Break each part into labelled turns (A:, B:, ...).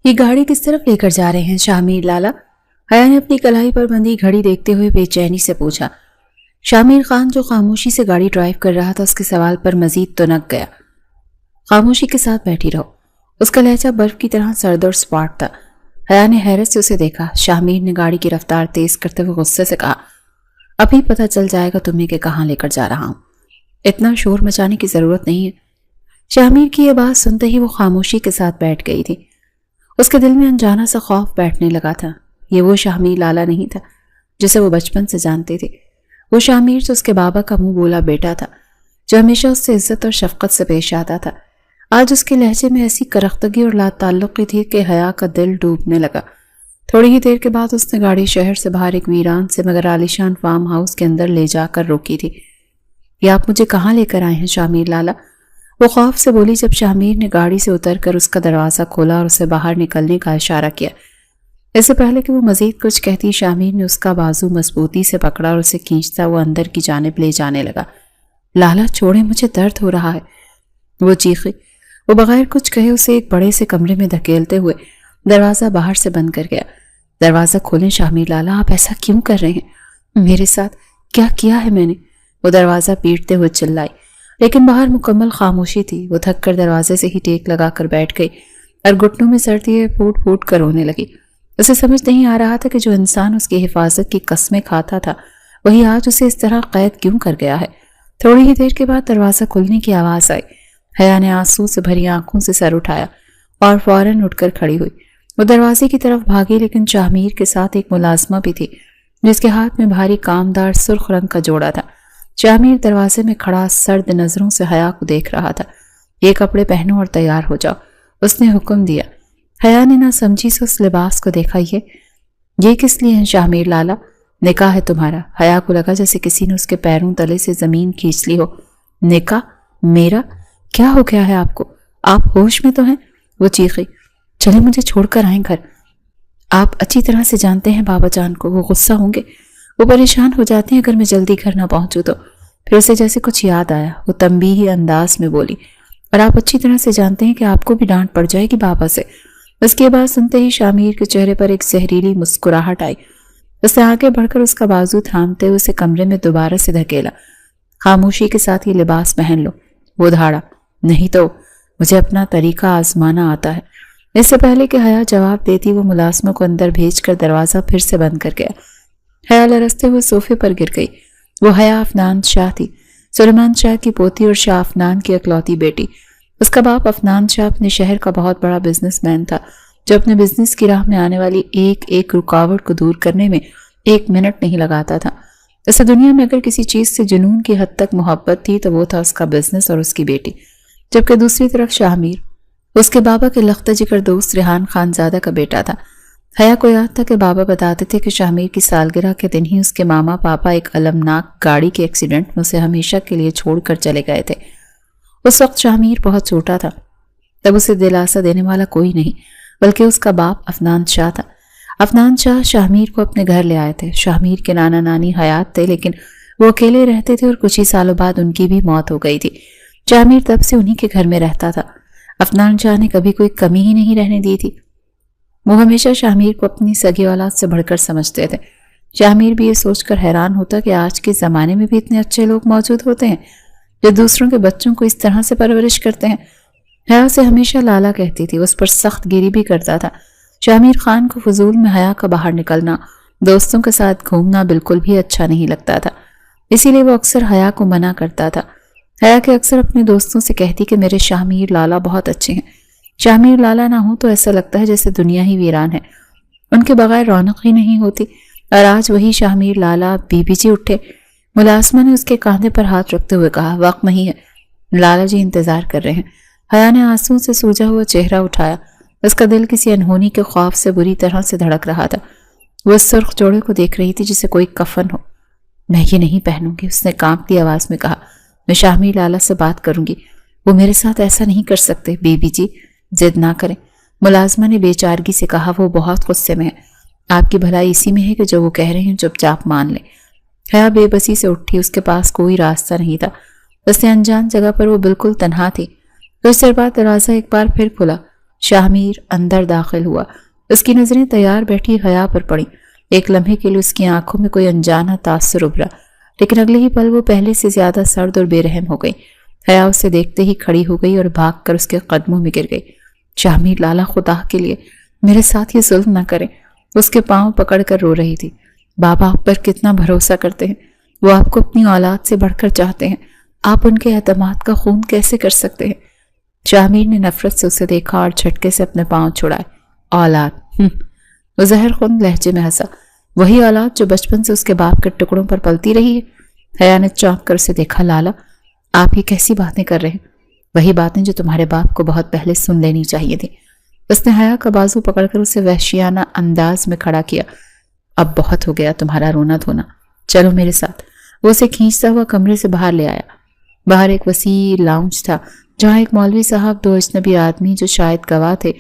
A: یہ گاڑی کس طرف لے کر جا رہے ہیں شاہ لالا؟ حیا نے اپنی کلائی پر بندھی گھڑی دیکھتے ہوئے بے چینی سے پوچھا۔ شاہ خان جو خاموشی سے گاڑی ڈرائیو کر رہا تھا اس کے سوال پر مزید تنک گیا۔ خاموشی کے ساتھ بیٹھی رہو۔ اس کا لہجہ برف کی طرح سرد اور سپاٹ تھا۔ حیا نے حیرت سے اسے دیکھا۔ شاہ نے گاڑی کی رفتار تیز کرتے ہوئے غصے سے کہا، ابھی پتہ چل جائے گا تمہیں کہ کہاں لے کر جا رہا ہوں، اتنا شور مچانے کی ضرورت نہیں ہے۔ شاہ کی یہ بات سنتے ہی وہ خاموشی کے ساتھ بیٹھ گئی تھی۔ اس کے دل میں انجانا سا خوف بیٹھنے لگا تھا۔ یہ وہ شاہ لالا نہیں تھا جسے وہ بچپن سے جانتے تھے۔ وہ شاہ جو اس کے بابا کا منہ بولا بیٹا تھا، جو ہمیشہ اس سے عزت اور شفقت سے پیش آتا تھا۔ آج اس کے لہجے میں ایسی کرختگی اور لا تعلقی تھی کہ حیا کا دل ڈوبنے لگا۔ تھوڑی ہی دیر کے بعد اس نے گاڑی شہر سے باہر ایک ویران سے مگر عالیشان فارم ہاؤس کے اندر لے جا کر روکی تھی۔ یہ آپ مجھے کہاں لے کر آئے ہیں شاہ لالا؟ وہ خوف سے بولی جب شاہ نے گاڑی سے اتر کر اس کا دروازہ کھولا اور اسے باہر نکلنے کا اشارہ کیا۔ اس سے پہلے کہ وہ مزید کچھ کہتی، شاہ نے اس کا بازو مضبوطی سے پکڑا اور اسے کھینچتا وہ اندر کی جانب لے جانے لگا۔ لالا چھوڑے، مجھے درد ہو رہا ہے، وہ چیخی۔ وہ بغیر کچھ کہے اسے ایک بڑے سے کمرے میں دھکیلتے ہوئے دروازہ باہر سے بند کر گیا۔ دروازہ کھولیں شاہ لالا، آپ ایسا کیوں کر رہے ہیں؟ میرے ساتھ کیا کیا ہے میں نے؟ وہ دروازہ پیٹتے ہوئے چلائی، لیکن باہر مکمل خاموشی تھی۔ وہ تھک کر دروازے سے ہی ٹیک لگا کر بیٹھ گئی اور گھٹنوں میں سر دیے پھوٹ پھوٹ کر رونے لگی۔ اسے سمجھ نہیں آ رہا تھا کہ جو انسان اس کی حفاظت کی قسمیں کھاتا تھا وہی آج اسے اس طرح قید کیوں کر گیا ہے۔ تھوڑی ہی دیر کے بعد دروازہ کھلنے کی آواز آئی۔ حیا نے آنسو سے بھری آنکھوں سے سر اٹھایا اور فوراً اٹھ کر کھڑی ہوئی۔ وہ دروازے کی طرف بھاگی، لیکن شاہ کے ساتھ ایک ملازمہ بھی تھی جس کے ہاتھ میں بھاری کامدار سرخ رنگ کا جوڑا تھا۔ شاہ دروازے میں کھڑا سرد نظروں سے حیا کو دیکھ رہا تھا۔ یہ کپڑے پہنو اور تیار ہو جاؤ، اس نے حکم دیا۔ حیا نے نہ سمجھی سے اس لباس کو دیکھا۔ یہ کس لیے ہے شاہ لالا؟ نکاح ہے تمہارا۔ حیا کو لگا جیسے کسی نے اس کے پیروں تلے سے زمین کھینچ لی ہو۔ نکاح؟ میرا؟ کیا ہو گیا ہے آپ کو؟ آپ ہوش میں تو ہیں؟ وہ چیخی۔ چلے مجھے چھوڑ کر آئیں گھر۔ آپ اچھی طرح سے جانتے ہیں بابا جان کو، وہ غصہ ہوں گے، وہ پریشان ہو جاتے ہیں اگر میں جلدی گھر نہ پہنچوں تو۔ پھر اسے جیسے کچھ یاد آیا، وہ تنبیہی انداز میں بولی، اور آپ اچھی طرح سے جانتے ہیں کہ آپ کو بھی ڈانٹ پڑ جائے گی بابا سے۔ اس کی بات سنتے ہی شاہ کے چہرے پر ایک زہریلی مسکراہٹ آئی۔ اس نے آگے بڑھ کر اس کا بازو تھامتے ہوئے اسے کمرے میں دوبارہ سے دھکیلا۔ خاموشی کے ساتھ یہ لباس پہن لو، وہ دھاڑا۔ نہیں تو مجھے اپنا طریقہ آزمانا آتا ہے۔ اس سے پہلے کہ حیا جواب دیتی وہ ملازموں کو اندر بھیج کر دروازہ پھر سے بند کر گیا۔ حیا لرزتے ہوئے صوفے پر گر گئی۔ وہ حیا افنان شاہ تھی، سلیمان شاہ کی پوتی اور شاہ افنان کی اکلوتی بیٹی۔ اس کا باپ افنان شاہ اپنے شہر کا بہت بڑا بزنس مین تھا جو اپنے بزنس کی راہ میں آنے والی ایک رکاوٹ کو دور کرنے میں ایک منٹ نہیں لگاتا تھا۔ اسے دنیا میں اگر کسی چیز سے جنون کی حد تک محبت تھی تو وہ تھا اس کا بزنس اور اس کی بیٹی، جبکہ دوسری طرف شاہ اس کے بابا کے لختہ جگر دوست ریحان خان زادہ کا بیٹا تھا۔ حیا کو یاد تھا کہ بابا بتاتے تھے کہ شاہ کی سالگرہ کے دن ہی اس کے ماما پاپا ایک المناک گاڑی کے ایکسیڈنٹ میں اسے ہمیشہ کے لیے چھوڑ کر چلے گئے تھے۔ اس وقت شاہ بہت چھوٹا تھا، تب اسے دلاسا دینے والا کوئی نہیں بلکہ اس کا باپ افنان شاہ تھا۔ افنان شاہ کو اپنے گھر لے آئے تھے۔ شاہ کے نانا نانی حیات تھے، لیکن وہ اکیلے رہتے تھے اور کچھ ہی سالوں بعد ان کی بھی موت ہو گئی تھی۔ شاہ تب سے انہی کے گھر میں رہتا تھا۔ افنان شاہ نے کبھی کوئی کمی ہی نہیں رہنے دی تھی۔ وہ ہمیشہ شاہ کو اپنی سگی اولاد سے بڑھ کر سمجھتے تھے۔ شاہ بھی یہ سوچ کر حیران ہوتا کہ آج کے زمانے میں بھی اتنے اچھے لوگ موجود ہوتے ہیں جو دوسروں کے بچوں کو اس طرح سے پرورش کرتے ہیں۔ حیا سے ہمیشہ لالا کہتی تھی، اس پر سخت گیری بھی کرتا تھا۔ شاہ خان کو فضول میں حیا کا باہر نکلنا، دوستوں کے ساتھ گھومنا بالکل بھی اچھا نہیں لگتا تھا، اسی لیے وہ اکثر حیا کو منع کرتا تھا۔ حیا کے اکثر اپنے دوستوں سے کہتی کہ میرے شاہ لالا بہت اچھے ہیں، شاہ لالا نہ ہو تو ایسا لگتا ہے جیسے دنیا ہی ویران ہے، ان کے بغیر رونق ہی نہیں ہوتی۔ اور آج وہی شاہ لالا بی جی اٹھے۔ ملازمہ نے اس کے کاندھے پر ہاتھ رکھتے ہوئے کہا، وقت نہیں ہے، لالا جی انتظار کر رہے ہیں۔ حیا نے آنسوں سے سوجا ہوا چہرہ اٹھایا، اس کا دل کسی انہونی کے خوف سے بری طرح سے دھڑک رہا تھا۔ وہ اس سرخ جوڑے کو دیکھ رہی تھی جسے کوئی کفن ہو۔ میں یہ نہیں پہنوں گی، اس نے کانپتی آواز میں کہا۔ میں شاہ لالا سے بات کروں گی، وہ میرے ساتھ ایسا نہیں کر سکتے۔ بی جی ضد نہ کریں، ملازمہ نے بے چارگی سے کہا، وہ بہت غصے میں ہے، آپ کی بھلائی اسی میں ہے کہ جو وہ کہہ رہے ہیں چپ چاپ مان لیں۔ حیا بے بسی سے اٹھی، اس کے پاس کوئی راستہ نہیں تھا، بس انجان جگہ پر وہ بالکل تنہا تھی۔ کچھ دیر بعد دروازہ ایک بار پھر کھلا شاہمیر اندر داخل ہوا۔ اس کی نظریں تیار بیٹھی حیا پر پڑیں۔ ایک لمحے کے لیے اس کی آنکھوں میں کوئی انجانا تاثر ابھرا، لیکن اگلے ہی پل وہ پہلے سے زیادہ سرد اور بے رحم ہو گئی۔ حیا اسے دیکھتے ہی کھڑی ہو گئی اور بھاگ کر اس کے قدموں میں گر گئی۔ شاہمیر لالا، خدا کے لیے میرے ساتھ یہ ظلم نہ کریں۔ اس کے پاؤں پکڑ کر رو رہی تھی۔ بابا آپ پر کتنا بھروسہ کرتے ہیں، وہ آپ کو اپنی اولاد سے بڑھ کر چاہتے ہیں، آپ ان کے اعتماد کا خون کیسے کر سکتے ہیں؟ شاہمیر نے نفرت سے اسے دیکھا اور جھٹکے سے اپنے پاؤں چھڑائے۔ اولاد؟ وہ زہر خون لہجے میں ہنسا۔ وہی اولاد جو بچپن سے اس کے باپ کے ٹکڑوں پر پلتی رہی ہے؟ حیا نے چونک کر اسے دیکھا۔ لالا، آپ یہ کیسی باتیں کر رہے ہیں؟ وہی باتیں جو تمہارے باپ کو بہت پہلے سن لینی چاہیے تھی۔ اس نے حیا کا بازو پکڑ کر اسے وحشیانہ انداز میں کھڑا کیا۔ اب بہت ہو گیا تمہارا رونا دھونا، چلو میرے ساتھ۔ وہ اسے کھینچتا ہوا کمرے سے باہر لے آیا۔ باہر ایک وسیع لاؤنج تھا جہاں ایک مولوی صاحب، دو اجنبی آدمی جو شاید گواہ تھے،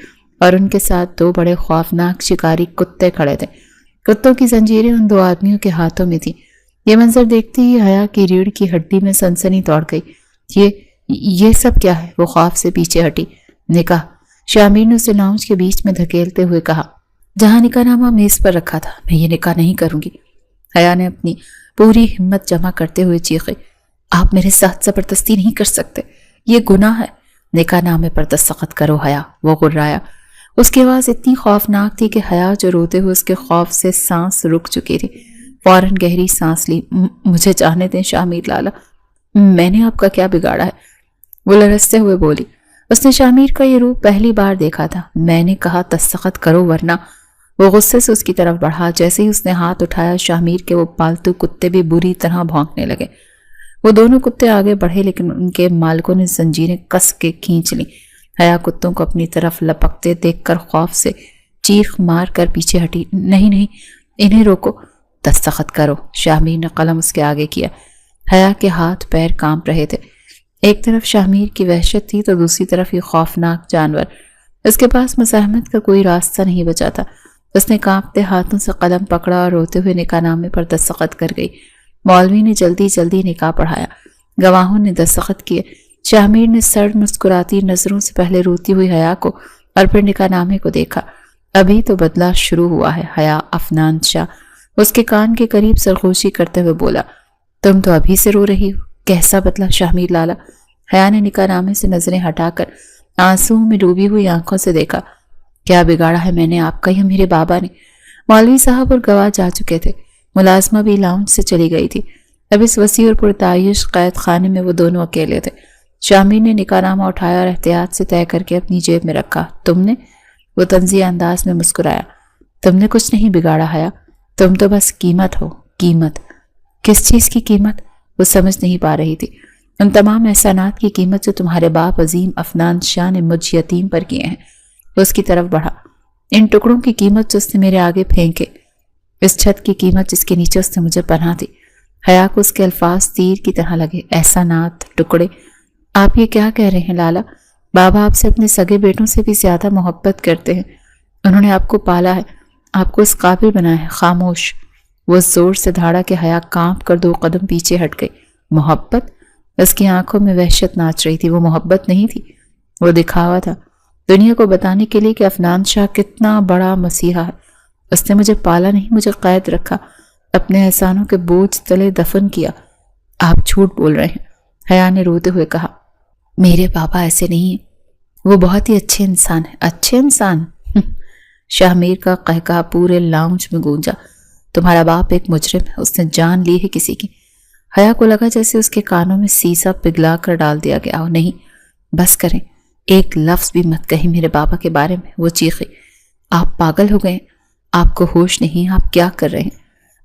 A: اور ان کے ساتھ دو بڑے خوفناک شکاری کتے کھڑے تھے۔ کتوں کی زنجیریں ان دو آدمیوں کے ہاتھوں میں تھیں۔ یہ منظر دیکھتے ہی حیا کی ریڑھ کی ہڈی میں سنسنی دوڑ گئی۔ یہ سب کیا ہے؟ وہ خوف سے پیچھے ہٹی۔ نکاح، شاہمیر نے اسے لاؤنج کے بیچ میں دھکیلتے ہوئے کہا۔ جہاں نکاح نامہ میز پر رکھا تھا، میں یہ نکاح نہیں کروں گی۔ حیا نے اپنی پوری ہمت جمع کرتے ہوئے چیخی۔ آپ میرے ساتھ زبردستی نہیں کر سکتے، یہ گناہ ہے۔ نکاح نامے پر دستخط کرو حیا، وہ غرایا۔ اس کی آواز اتنی خوفناک تھی کہ حیا جو روتے ہوئے اس کے خوف سے سانس رک چکی تھی، فوراً گہری سانس لی۔ مجھے جانے دیں شاہمیر لالا، میں نے آپ کا کیا بگاڑا ہے؟ وہ لرزتے ہوئے بولی۔ اس نے شاہمیر کا یہ روپ پہلی بار دیکھا تھا۔ میں نے کہا دستخط کرو ورنہ۔ وہ غصے سے اس کی طرف بڑھا۔ جیسے ہی اس نے ہاتھ اٹھایا، شاہمیر کے وہ پالتو کتے بھی بری طرح بھونکنے لگے۔ وہ دونوں کتے آگے بڑھے لیکن ان کے مالکوں نے زنجیریں کس کے کھینچ لیں۔ حیا کتوں کو اپنی طرف لپکتے دیکھ کر خوف سے چیخ مار کر پیچھے ہٹی۔ نہیں، انہیں روکو۔ دستخط کرو۔ شاہمیر نے قلم اس کے آگے کیا۔ حیا کے ہاتھ پیر کانپ رہے تھے۔ ایک طرف شاہمیر کی وحشت تھی تو دوسری طرف یہ خوفناک جانور۔ اس کے پاس مزاحمت کا کوئی راستہ نہیں بچا تھا۔ اس نے کانپتے ہاتھوں سے قلم پکڑا اور روتے ہوئے نکاح نامے پر دستخط کر گئی۔ مولوی نے جلدی جلدی نکاح پڑھایا۔ گواہوں نے دستخط کیے۔ شاہمیر نے سرد مسکراتی نظروں سے پہلے روتی ہوئی حیا کو اور پھر نکاح نامے کو دیکھا۔ ابھی تو بدلہ شروع ہوا ہے۔ حیا افنان شاہ اس کے کان کے قریب سرخوشی کرتے ہوئے بولا۔ تم تو ابھی سے رو رہی ہو، کیسا بدلہ شاہمیر لالا؟ حیا نے نکاح نامے سے نظریں ہٹا کر آنسوؤں میں ڈوبی ہوئی آنکھوں سے دیکھا۔ کیا بگاڑا ہے میں نے آپ کا یا میرے بابا نے؟ مولوی صاحب اور گواہ جا چکے تھے۔ ملازمہ بھی لاؤنج سے چلی گئی تھی۔ اب اس وسیع اور پرتعیش قید خانے میں وہ دونوں اکیلے تھے۔ شاہمیر نے نکاح نامہ اٹھایا اور احتیاط سے طے کر کے اپنی جیب میں رکھا۔ تم نے؟ وہ طنزیہ انداز میں مسکرایا۔ تم نے کچھ نہیں بگاڑا حیا، تم تو بس قیمت ہو۔ قیمت؟ کس چیز کی قیمت؟ وہ سمجھ نہیں پا رہی تھی۔ ان تمام احسانات کی قیمت جو تمہارے باپ عظیم افنان شاہ نے مجھ یتیم پر کیے ہیں۔ وہ اس کی طرف بڑھا۔ ان ٹکڑوں کی قیمت جو اس نے میرے آگے پھینکے، اس چھت کی قیمت جس کے نیچے اس نے مجھے پناہ دی۔ حیا کو اس کے الفاظ تیر کی طرح لگے۔ احسانات، ٹکڑے؟ آپ یہ کیا کہہ رہے ہیں لالا؟ بابا آپ سے اپنے سگے بیٹوں سے بھی زیادہ محبت کرتے ہیں۔ انہوں نے آپ کو پالا ہے، آپ کو اس قابل بنایا ہے۔ خاموش! وہ زور سے دھاڑا کہ حیا کانپ کر 2 قدم پیچھے ہٹ گئی۔ محبت؟ اس کی آنکھوں میں وحشت ناچ رہی تھی۔ وہ محبت نہیں تھی، وہ دکھاوا تھا، دنیا کو بتانے کے لیے کہ افنان شاہ کتنا بڑا مسیحا ہے۔ اس نے مجھے پالا نہیں، مجھے قید رکھا، اپنے احسانوں کے بوجھ تلے دفن کیا۔ آپ جھوٹ بول رہے ہیں، حیا نے روتے ہوئے کہا۔ میرے پاپا ایسے نہیں ہیں، وہ بہت ہی اچھے انسان ہیں۔ اچھے انسان؟ شاہمیر کا قہقہ پورے لاؤنج میں گونجا۔ تمہارا باپ ایک مجرم ہے، اس نے جان لی ہے کسی کی۔ حیا کو لگا جیسے اس کے کانوں میں سیسا پگھلا کر ڈال دیا گیا ہو۔ نہیں، بس کریں، ایک لفظ بھی مت کہیں میرے بابا کے بارے میں۔ وہ چیخی۔ آپ پاگل ہو گئے، آپ کو ہوش نہیں، آپ کیا کر رہے ہیں؟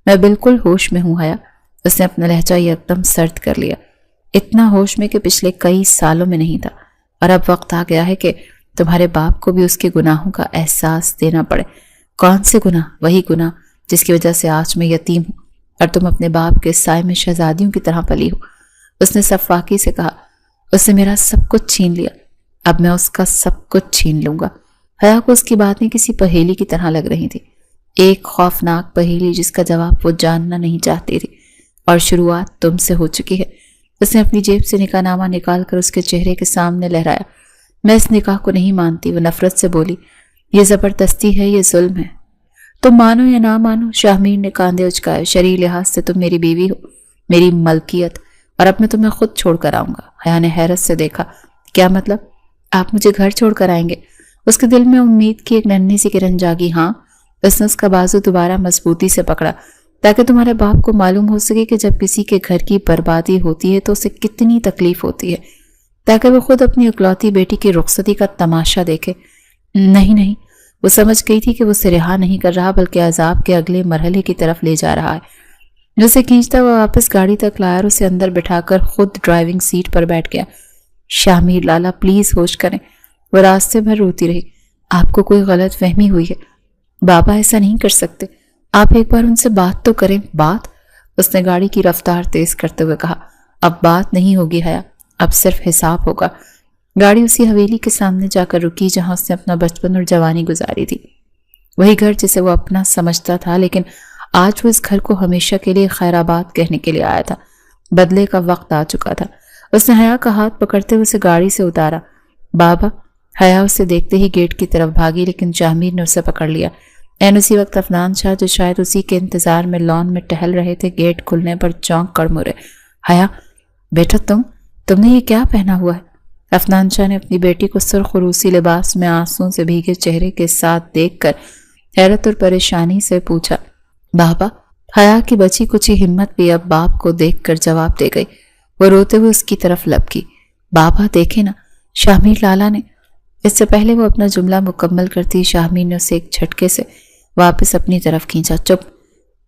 A: میں بالکل ہوش میں ہوں حیا۔ اس نے اپنا لہجہ یکدم سرد کر لیا۔ اتنا ہوش میں کہ پچھلے کئی سالوں میں نہیں تھا، اور اب وقت آ گیا ہے کہ تمہارے باپ کو بھی اس کے گناہوں کا احساس دینا پڑے۔ کون سے گناہ؟ وہی گناہ جس کی وجہ سے آج میں یتیم ہوں اور تم اپنے باپ کے سائے میں شہزادیوں کی طرح پلی ہو۔ اس نے صفاقی سے کہا۔ اس نے میرا سب کچھ چھین لیا، اب میں اس کا سب کچھ چھین لوں گا۔ حیا کو اس کی باتیں کسی پہیلی کی طرح لگ رہی تھی، ایک خوفناک پہیلی جس کا جواب وہ جاننا نہیں چاہتی تھی، اور شروعات تم سے ہو چکی ہے۔ اس نے اپنی جیب سے نکاح نامہ نکال کر اس کے چہرے کے سامنے لہرایا۔ میں اس نکاح کو نہیں مانتی، وہ نفرت سے بولی۔ یہ زبردستی ہے، یہ ظلم ہے۔ تم مانو یا نہ مانو، شاہ میر نے کاندھے اچکائے، شرعی لحاظ سے تم میری بیوی ہو، میری ملکیت، اور اب میں تمہیں خود چھوڑ کر آؤں گا۔ حیا نے حیرت سے دیکھا۔ کیا مطلب؟ آپ مجھے گھر چھوڑ کر آئیں گے؟ اس کے دل میں امید کی ایک ننھی سی کرن جاگی۔ ہاں۔ اس نے اس کا بازو دوبارہ مضبوطی سے پکڑا تاکہ تمہارے باپ کو معلوم ہو سکے کہ جب کسی کے گھر کی بربادی ہوتی ہے تو اسے کتنی تکلیف ہوتی ہے، تاکہ وہ خود اپنی اکلوتی بیٹی کی رخصتی کا تماشا دیکھے۔ نہیں، وہ سمجھ گئی تھی کہ وہ اسے رہا نہیں کر رہا بلکہ عذاب کے اگلے مرحلے کی طرف لے جا رہا ہے۔ جو اسے کھینچتا وہ واپس گاڑی تک لایا اور اسے اندر بٹھا کر خود ڈرائیونگ سیٹ پر بیٹھ گیا۔ شاہ میر لالا پلیز ہوش کریں۔ وہ راستے بھر روتی رہی۔ آپ کو کوئی غلط فہمی ہوئی ہے، بابا ایسا نہیں کر سکتے، آپ ایک بار ان سے بات تو کریں۔ بات؟ اس نے گاڑی کی رفتار تیز کرتے ہوئے کہا۔ اب بات نہیں ہوگی حیا، اب صرف حساب ہوگا۔ گاڑی اسی حویلی کے سامنے جا کر رکی جہاں اس نے اپنا بچپن اور جوانی گزاری تھی، وہی گھر جسے وہ اپنا سمجھتا تھا، لیکن آج وہ اس گھر کو ہمیشہ کے لیے خیر آباد کہنے کے لیے آیا تھا۔ بدلے کا وقت آ چکا تھا۔ اس نے حیا کا ہاتھ پکڑتے ہوئے اسے گاڑی سے اتارا۔ بابا! حیا اسے دیکھتے ہی گیٹ کی طرف بھاگی، لیکن شاہ میر نے اسے پکڑ لیا۔ این اسی وقت عفنان شاہ جو شاید اسی کے انتظار میں لان میں ٹہل رہے تھے، گیٹ کھلنے پر چونک کر مرے۔ حیا بیٹا، تم نے یہ کیا پہنا ہوا ہے؟ عفنان شاہ نے اپنی بیٹی کو سرخ روسی لباس میں آنسوں سے بھیگے چہرے کے ساتھ دیکھ کر حیرت اور پریشانی سے پوچھا۔ بابا! حیا کی بچی کچھ ہی ہمت بھی اب باپ کو دیکھ کر جواب دے گئی۔ وہ روتے ہوئے اس کی طرف لپکی۔ بابا دیکھیں نا، شاہ-میر لالا نے… اس سے پہلے وہ اپنا جملہ مکمل کرتی شاہ-میر نے اسے ایک جھٹکے سے واپس اپنی طرف کھینچا۔ چپ!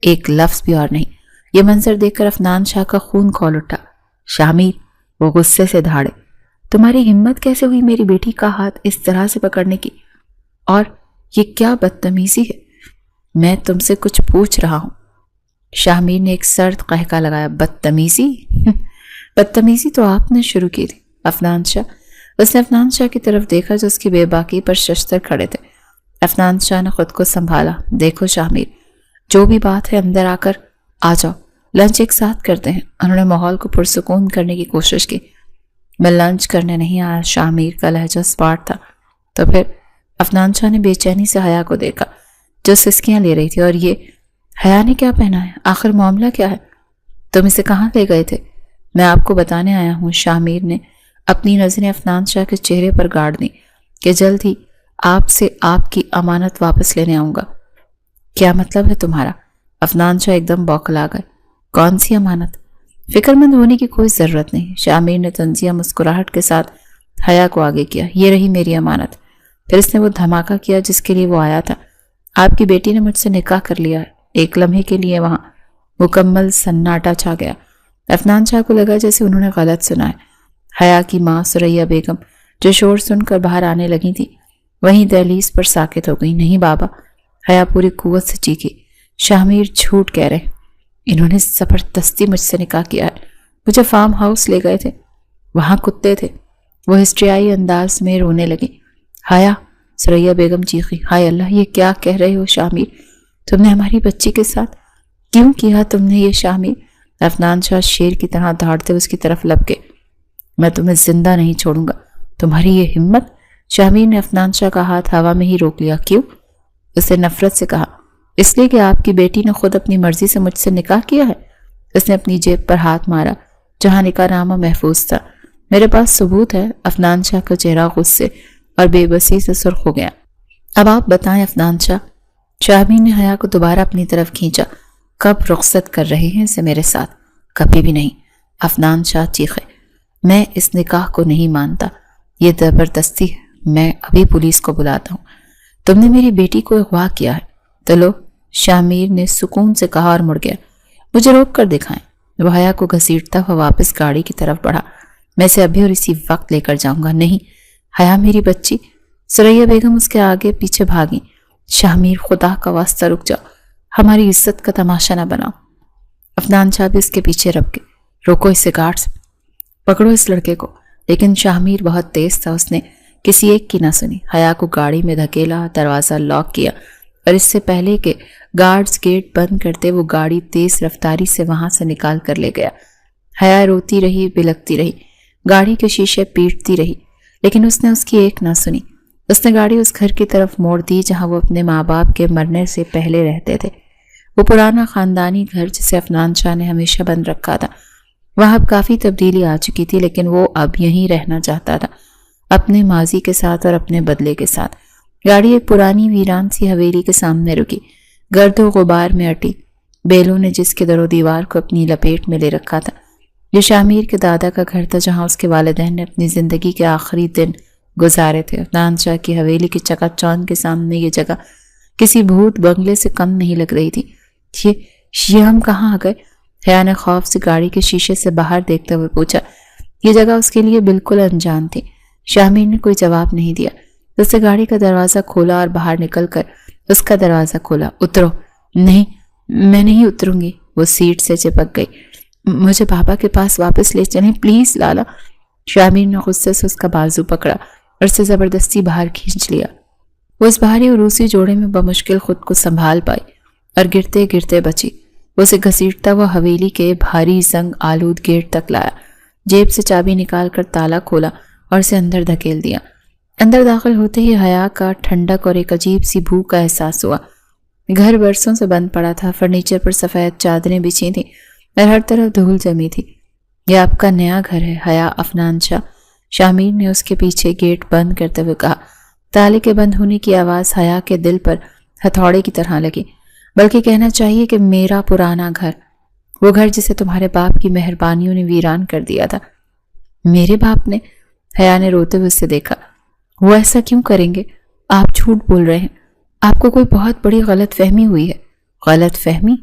A: ایک لفظ بھی اور نہیں۔ یہ منظر دیکھ کر عفنان شاہ کا خون کھول اٹھا۔ شاہ-میر! وہ غصے سے دھاڑے۔ تمہاری ہمت کیسے ہوئی میری بیٹی کا ہاتھ اس طرح سے پکڑنے کی؟ اور یہ کیا بدتمیزی ہے؟ میں تم سے کچھ پوچھ رہا ہوں۔ شاہ-میر نے ایک سرد قہقہ لگایا۔ بدتمیزی؟ بدتمیزی تو آپ نے شروع کی تھی عفنان شاہ۔ اس نے عفنان شاہ کی طرف دیکھا جو اس کی بے باکی پر ششتر کھڑے تھے۔ عفنان شاہ نے خود کو سنبھالا۔ دیکھو شاہ-میر، جو بھی بات ہے اندر آ کر آ جاؤ، لنچ ایک ساتھ کرتے ہیں۔ انہوں نے ماحول کو پرسکون کرنے کی کوشش کی۔ میں لنچ کرنے نہیں آیا، شاہ-میر کا لہجہ سپاٹ تھا۔ تو پھر؟ عفنان شاہ نے بے چینی سے حیا کو دیکھا جو سسکیاں لے رہی تھی۔ اور یہ حیا نے کیا پہنا ہے؟ آخر معاملہ کیا ہے؟ تم اسے کہاں لے گئے تھے؟ میں آپ کو بتانے آیا ہوں۔ شاہ-میر نے اپنی نظریں عفنان شاہ کے چہرے پر گاڑ دیں کہ جلد ہی آپ سے آپ کی امانت واپس لینے آؤں گا۔ کیا مطلب ہے تمہارا؟ عفنان شاہ ایک دم بوکھلا گئے۔ کون سی امانت؟ فکر مند ہونے کی کوئی ضرورت نہیں۔ شاہ-میر نے طنزیہ مسکراہٹ کے ساتھ حیا کو آگے کیا۔ یہ رہی میری امانت۔ پھر اس نے وہ دھماکہ کیا جس کے لیے وہ آیا تھا۔ آپ کی بیٹی نے مجھ سے نکاح کر لیا ہے۔ ایک لمحے کے لیے وہاں مکمل سناٹا چھا گیا۔ عفنان شاہ کو لگا جیسے انہوں نے غلط سنا ہے۔ حیا کی ماں ثریا بیگم جو شور سن کر باہر آنے لگی تھی وہیں دہلیز پر ساکت ہو گئی۔ نہیں بابا! حیا پوری قوت سے چیخی۔ شاہ-میر جھوٹ کہہ رہے، انہوں نے زبردستی مجھ سے نکاح کیا ہے۔ مجھے فارم ہاؤس لے گئے تھے، وہاں کتے تھے۔ وہ ہسٹریائی انداز میں رونے لگی۔ حیا! ثریا بیگم چیخی۔ ہائے اللہ، یہ کیا کہہ رہے ہو شاہ-میر؟ تم نے ہماری بچی کے ساتھ کیوں کیا تم نے یہ شاہ-میر؟ عفنان شاہ شیر کی طرح دھاڑتے اس کی طرف لپکے۔ میں تمہیں زندہ نہیں چھوڑوں گا۔ تمہاری یہ ہمت؟ شاہ-میر نے عفنان شاہ کا ہاتھ ہوا میں ہی روک لیا۔ کیوں؟ اس نے نفرت سے کہا۔ اس لیے کہ آپ کی بیٹی نے خود اپنی مرضی سے مجھ سے نکاح کیا ہے۔ اس نے اپنی جیب پر ہاتھ مارا جہاں نکاح نامہ محفوظ تھا۔ میرے پاس ثبوت ہے۔ عفنان شاہ کا چہرہ غصے اور بے بسی سے سرخ ہو گیا۔ اب آپ بتائیں عفنان شاہ۔ شاہ-میر نے حیا کو دوبارہ اپنی طرف کھینچا۔ کب رخصت کر رہے ہیں اسے میرے ساتھ؟ کبھی بھی نہیں۔ عفنان شاہ چیخے۔ میں اس نکاح کو نہیں مانتا، یہ زبردستی ہے۔ میں ابھی پولیس کو بلاتا ہوں۔ تم نے میری بیٹی کو اغوا کیا ہے تو لو، شاہ-میر نے سکون سے کہا اور مڑ گیا۔ مجھے روک کر دکھائیں۔ وہ حیا کو گھسیٹتا ہوا واپس گاڑی کی طرف بڑھا۔ میں اسے ابھی اور اسی وقت لے کر جاؤں گا۔ نہیں حیا میری بچی۔ ثریا بیگم اس کے آگے پیچھے بھاگیں۔ شاہ-میر خدا کا واسطہ رک جاؤ، ہماری عزت کا تماشا نہ بناؤ۔ عفنان شاہ بھی اس کے پیچھے رک گئے۔ روکو اسے گارڈز، پکڑو اس لڑکے کو۔ لیکن شاہ-میر بہت تیز تھا، اس نے کسی ایک کی نہ سنی۔ حیا کو گاڑی میں دھکیلا، دروازہ لاک کیا اور اس سے پہلے کہ گارڈز گیٹ بند کرتے وہ گاڑی تیز رفتاری سے وہاں سے نکال کر لے گیا۔ حیا روتی رہی، بلکتی رہی، گاڑی کے شیشے پیٹتی رہی۔ لیکن اس نے اس کی ایک نہ سنی۔ اس نے گاڑی اس گھر کی طرف موڑ دی جہاں وہ اپنے ماں باپ کے مرنے سے پہلے رہتے تھے۔ وہ پرانا خاندانی گھر جسے عفنان شاہ نے ہمیشہ بند رکھا تھا۔ وہاں اب کافی تبدیلی آ چکی تھی، لیکن وہ اب یہیں رہنا چاہتا تھا، اپنے ماضی کے ساتھ اور اپنے بدلے کے ساتھ۔ گاڑی ایک پرانی ویران سی حویلی کے سامنے رکی، گرد و غبار میں اٹی، بیلوں نے جس کے در و دیوار کو اپنی لپیٹ میں لے رکھا تھا۔ یہ شامیر کے دادا کا گھر تھا جہاں اس کے والدین نے اپنی زندگی کے آخری دن گزارے تھے۔ عفنان شاہ کی حویلی کی چکا چوند کے سامنے یہ جگہ کسی بھوت بنگلے سے کم نہیں لگ رہی تھی۔ یہ ہم کہاں آ گئے؟ حیا نے خوف سے گاڑی کے شیشے سے باہر دیکھتے ہوئے پوچھا۔ یہ جگہ اس کے لیے بالکل انجان تھی۔ شامیر نے کوئی جواب نہیں دیا۔ اس نے گاڑی کا دروازہ کھولا اور باہر نکل کر اس کا دروازہ کھولا۔ اترو۔ نہیں، میں نہیں اتروں گی۔ وہ سیٹ سے چپک گئی۔ مجھے بابا کے پاس واپس لے چلیں پلیز لالا۔ شامیر نے غصے سے اس کا بازو پکڑا اور اسے زبردستی باہر کھینچ لیا۔ وہ اس بھاری عروسی جوڑے میں بمشکل خود کو سنبھال پائی اور گرتے گرتے بچی۔ وہ اسے گھسیٹتا وہ حویلی کے بھاری زنگ آلود گیٹ تک لایا، جیب سے چابی نکال کر تالا کھولا اور اسے اندر دھکیل دیا۔ اندر داخل ہوتے ہی حیا کا ٹھنڈک اور ایک عجیب سی بھوک کا احساس ہوا۔ گھر برسوں سے بند پڑا تھا، فرنیچر پر سفید چادریں بچھی تھیں اور ہر طرف دھول جمی تھی۔ یہ آپ کا نیا گھر ہے حیا عفنان شاہ، شامیر نے اس کے پیچھے گیٹ بند کرتے ہوئے کہا۔ تالے کے بند ہونے کی آواز حیا کے دل پر ہتھوڑے کی طرح لگی، بلکہ کہنا چاہیے کہ میرا پرانا گھر، وہ گھر جسے تمہارے باپ کی مہربانیوں نے ویران کر دیا تھا۔ میرے باپ نے؟ حیا نے روتے ہوئے اسے دیکھا۔ وہ ایسا کیوں کریں گے؟ آپ جھوٹ بول رہے ہیں، آپ کو کوئی بہت بڑی غلط فہمی ہوئی ہے۔ غلط فہمی؟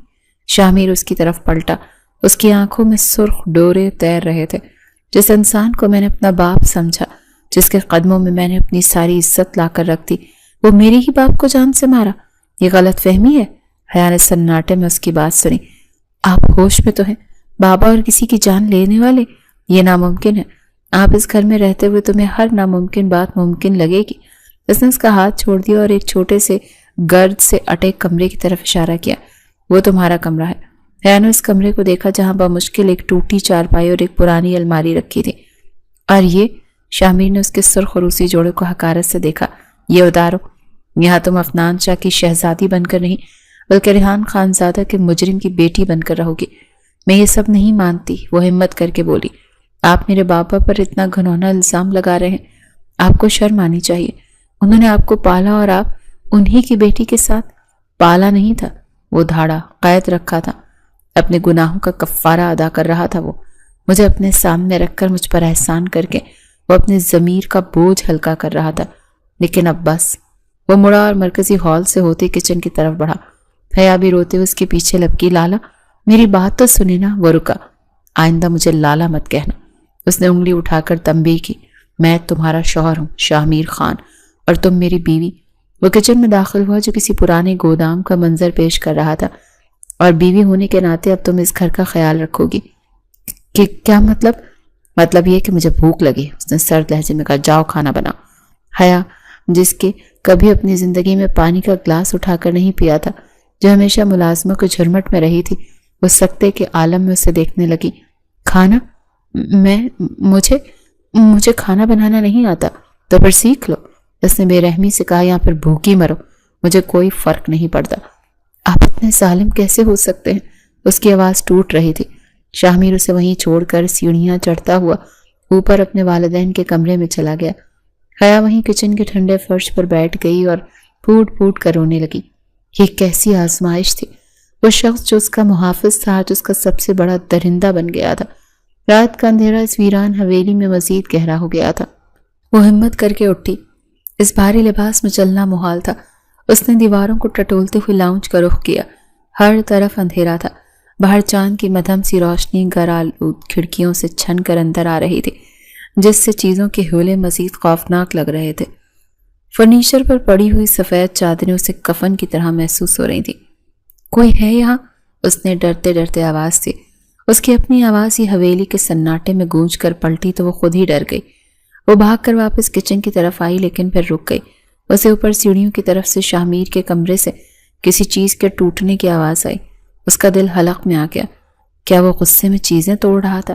A: شامیر اس کی طرف پلٹا، اس کی آنکھوں میں سرخ ڈورے تیر رہے تھے۔ جس انسان کو میں نے اپنا باپ سمجھا، جس کے قدموں میں میں نے اپنی ساری عزت لا کر رکھ دی، وہ میرے ہی باپ کو جان سے مارا، یہ غلط فہمی ہے؟ حیا نے سناٹے میں اس کی بات سنی۔ آپ ہوش میں تو ہیں؟ بابا اور کسی کی جان لینے والے؟ یہ ناممکن ہے۔ آپ اس گھر میں رہتے ہوئے تمہیں ہر ناممکن بات ممکن لگے گی۔ اس نے اس کا ہاتھ چھوڑ دیا اور ایک چھوٹے سے گرد سے اٹے کمرے کی طرف اشارہ کیا۔ وہ تمہارا کمرہ ہے۔ حیا نے اس کمرے کو دیکھا جہاں بمشکل ایک ٹوٹی چارپائی اور ایک پرانی الماری رکھی تھی۔ اور یہ؟ شامیر نے اس کے سرخ عروسی جوڑے کو حقارت سے دیکھا۔ یہ اتارو، یہاں تم عفنان شاہ کی شہزادی بن کر نہیں بلکہ ریحان خانزادہ کے مجرم کی بیٹی بن کر رہو گی۔ میں یہ سب نہیں مانتی، وہ ہمت کر کے بولی۔ آپ میرے بابا پر اتنا گھنونا الزام لگا رہے ہیں، آپ کو شرم آنی چاہیے۔ انہوں نے آپ کو پالا اور آپ انہی کی بیٹی کے ساتھ۔ پالا نہیں تھا، وہ دھاڑا قید رکھا تھا، اپنے گناہوں کا کفارہ ادا کر رہا تھا۔ وہ مجھے اپنے سامنے رکھ کر مجھ پر احسان کر کے وہ اپنے ضمیر کا بوجھ ہلکا کر رہا تھا۔ لیکن اب بس۔ وہ مڑا اور مرکزی ہال سے ہوتے کچن کی طرف بڑھا۔ حیا بھی روتے ہوئے اس کے پیچھے لپکی۔ لالا میری بات تو سنی نا۔ وہ رکا۔ آئندہ مجھے لالا مت کہنا۔ اس نے انگلی اٹھا کر تنبیہ کی۔ میں تمہارا شوہر ہوں شامیر خان، اور تم میری بیوی۔ وہ کچن میں داخل ہوا جو کسی پرانے گودام کا منظر پیش کر رہا تھا۔ اور بیوی ہونے کے ناطے اب تم اس گھر کا خیال رکھو گی۔ کہ کیا مطلب؟ مطلب یہ کہ مجھے بھوک لگی، اس نے سرد لہجے میں کہا۔ جاؤ کھانا بناؤ۔ حیا، جس کے کبھی اپنی زندگی میں پانی کا گلاس اٹھا کر نہیں پیا تھا، جو ہمیشہ ملازموں کے جھرمٹ میں رہی تھی، وہ سکتے کے عالم میں اسے دیکھنے لگی۔ کھانا؟ مجھے کھانا بنانا نہیں آتا، تو پھر سیکھ لو، اس نے بے رحمی سے کہا۔ یا پھر بھوکی مرو، مجھے کوئی فرق نہیں پڑتا۔ آپ اتنے ظالم کیسے ہو سکتے ہیں؟ اس کی آواز ٹوٹ رہی تھی۔ شامیر اسے وہیں چھوڑ کر سیڑھیاں چڑھتا ہوا اوپر اپنے والدین کے کمرے میں چلا گیا۔ حیا وہیں کچن کے ٹھنڈے فرش پر بیٹھ گئی اور پھوٹ پھوٹ کر رونے لگی۔ یہ کیسی آزمائش تھی؟ وہ شخص جو اس کا محافظ تھا آج اس کا سب سے بڑا درندہ بن گیا تھا۔ رات کا اندھیرا اس ویران حویلی میں مزید گہرا ہو گیا تھا۔ وہ ہمت کر کے اٹھی۔ اس بھاری لباس میں چلنا محال تھا۔ اس نے دیواروں کو ٹٹولتے ہوئے لاؤنج کا رخ کیا۔ ہر طرف اندھیرا تھا۔ باہر چاند کی مدھم سی روشنی گر آلود کھڑکیوں سے چھن کر اندر آ رہی تھی، جس سے چیزوں کے حولے مزید خوفناک لگ رہے تھے۔ فرنیچر پر پڑی ہوئی سفید چادریں اسے کفن کی طرح محسوس ہو رہی تھیں۔ کوئی ہے یہاں؟ اس نے ڈرتے ڈرتے آواز دی۔ اس کی اپنی آواز ہی حویلی کے سناٹے میں گونج کر پلٹی تو وہ خود ہی ڈر گئی۔ وہ بھاگ کر واپس کچن کی طرف آئی، لیکن پھر رک گئی۔ اسے اوپر سیڑھیوں کی طرف سے شامیر کے کمرے سے کسی چیز کے ٹوٹنے کی آواز آئی۔ اس کا دل حلق میں آ گیا۔ کیا وہ غصے میں چیزیں توڑ رہا تھا؟